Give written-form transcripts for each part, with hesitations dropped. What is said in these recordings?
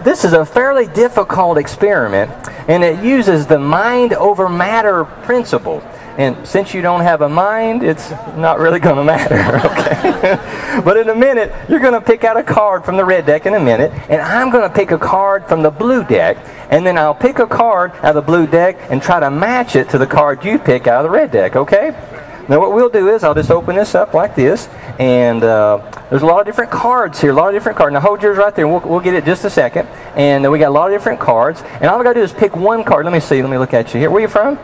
This is a fairly difficult experiment, and it uses the mind over matter principle. And since you don't have a mind, it's not really going to matter, okay? But in a minute, you're going to pick out a card from the red deck in a minute, and I'm going to pick a card from the blue deck, and then I'll pick a card out of the blue deck and try to match it to the card you pick out of the red deck, okay? Now what we'll do is I'll just open this up like this, and there's a lot of different cards here, a lot of different cards. Now hold yours right there, and we'll get it just a second. And we got a lot of different cards, and all I got to do is pick one card. Let me see, let me look at you here. Where are you from?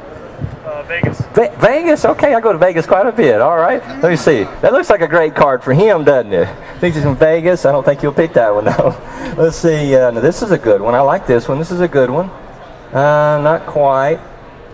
Vegas. Vegas? Okay, I go to Vegas quite a bit. All right. Let me see. That looks like a great card for him, doesn't it? I think he's from Vegas. I don't think you'll pick that one, though. Let's see. Now, this is a good one. I like this one. This is a good one. Not quite.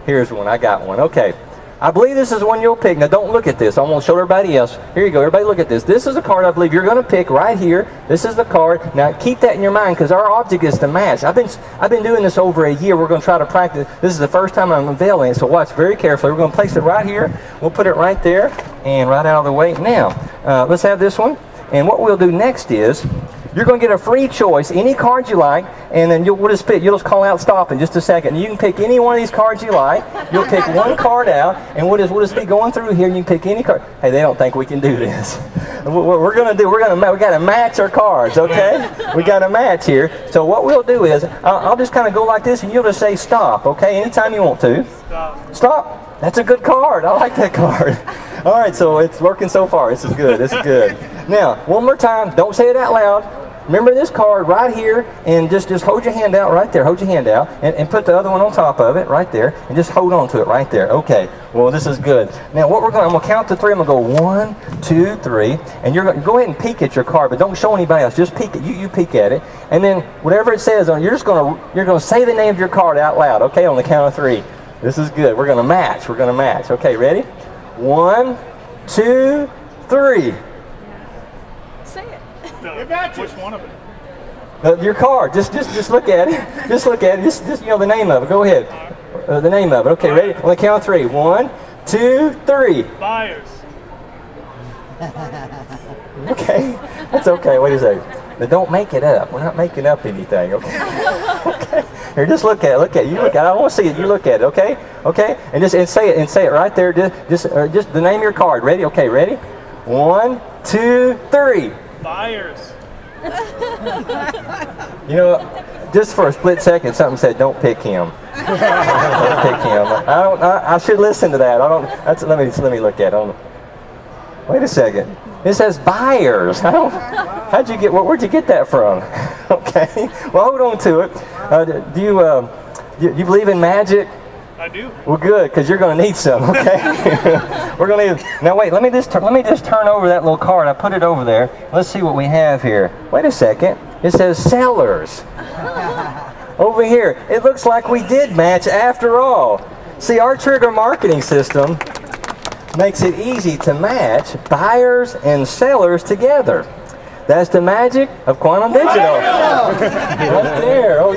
Here's one. I got one. Okay. I believe this is one you'll pick. Now, don't look at this. I'm going to show everybody else. Here you go. Everybody look at this. This is a card I believe you're going to pick right here. This is the card. Now, keep that in your mind because our object is to match. I've been doing this over a year. We're going to try to practice. This is the first time I'm unveiling it, so watch very carefully. We're going to place it right here. We'll put it right there and right out of the way. Now, let's have this one. And what we'll do next is you're going to get a free choice, any card you like, and then you'll just call out stop in just a second. And you can pick any one of these cards you like. You'll pick one card out, and we'll just be going through here, and you can pick any card. Hey, they don't think we can do this. What we're going to do, we got to match our cards, okay? We got to match here. So what we'll do is, I'll just kind of go like this, and you'll just say stop, okay? Anytime you want to. Stop. Stop. That's a good card. I like that card. All right, so it's working so far. This is good. This is good. Now, one more time. Don't say it out loud. Remember this card right here, and just hold your hand out right there. Hold your hand out, and put the other one on top of it right there, and just hold on to it right there. Okay. Well, this is good. Now, I'm going to count to 3. I'm going to go 1, 2, 3, and you're going to go ahead and peek at your card, but don't show anybody else. Just peek. You peek at it, and then whatever it says on, you're going to say the name of your card out loud. Okay, on the count of 3. This is good. We're going to match. We're going to match. Okay, ready? 1, 2, 3. Say it. Which one of them? Your card. Just look at it. Just look at it. Just the name of it. Go ahead. The name of it. Okay, ready? On the count of 3. 1, 2, 3. Buyers. Okay. That's okay. Wait a second. Now, don't make it up. We're not making up anything. Okay. Okay. Here, just look at it. Look at it. You look at it. I want to see it. You look at it. Okay. Okay. And say it right there. Just the name of your card. Ready? Okay. Ready? 1, 2, 3. Buyers. Just for a split second, something said, "Don't pick him." Don't pick him. I should listen to that. Let me look at it. Wait a second. It says buyers. Where'd you get that from? Okay. Well, hold on to it. Do you believe in magic? I do. Well, good, because you're going to need some, okay? We're going to need. Now, wait. Let me just turn over that little card. I put it over there. Let's see what we have here. Wait a second. It says sellers. Over here. It looks like we did match after all. See, our trigger marketing system makes it easy to match buyers and sellers together. That's the magic of Quantum Digital. Right there. Oh,